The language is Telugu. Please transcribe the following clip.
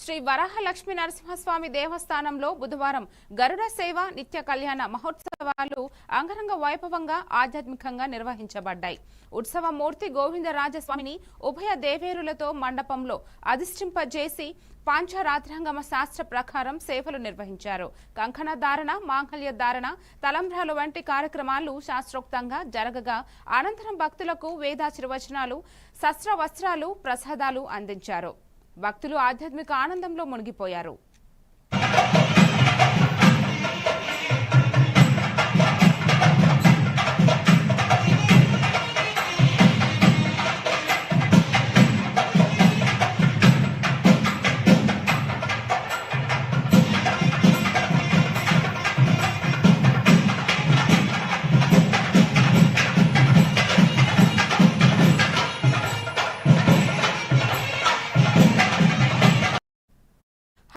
శ్రీ వరాహ లక్ష్మీ నరసింహస్వామి దేవస్థానంలో బుధవారం గరుడ సేవ నిత్య కళ్యాణ మహోత్సవాలు అంగరంగ వైభవంగా ఆధ్యాత్మికంగా నిర్వహించబడ్డాయి. ఉత్సవ మూర్తి గోవిందరాజస్వామిని ఉభయ దేవేరులతో మండపంలో అధిష్ఠింపజేసి పాంచరాత్రాంగమ శాస్త్ర ప్రకారం సేవలు నిర్వహించారు. కంకణ ధారణ, మాంగళ్య ధారణ, తలంబ్రాలు వంటి కార్యక్రమాలు శాస్త్రోక్తంగా జరగగా అనంతరం భక్తులకు వేదాశీర్వచనాలు, శస్త్ర వస్త్రాలు, ప్రసాదాలు అందించారు. భక్తులు ఆధ్యాత్మిక ఆనందంలో మునిగిపోయారు.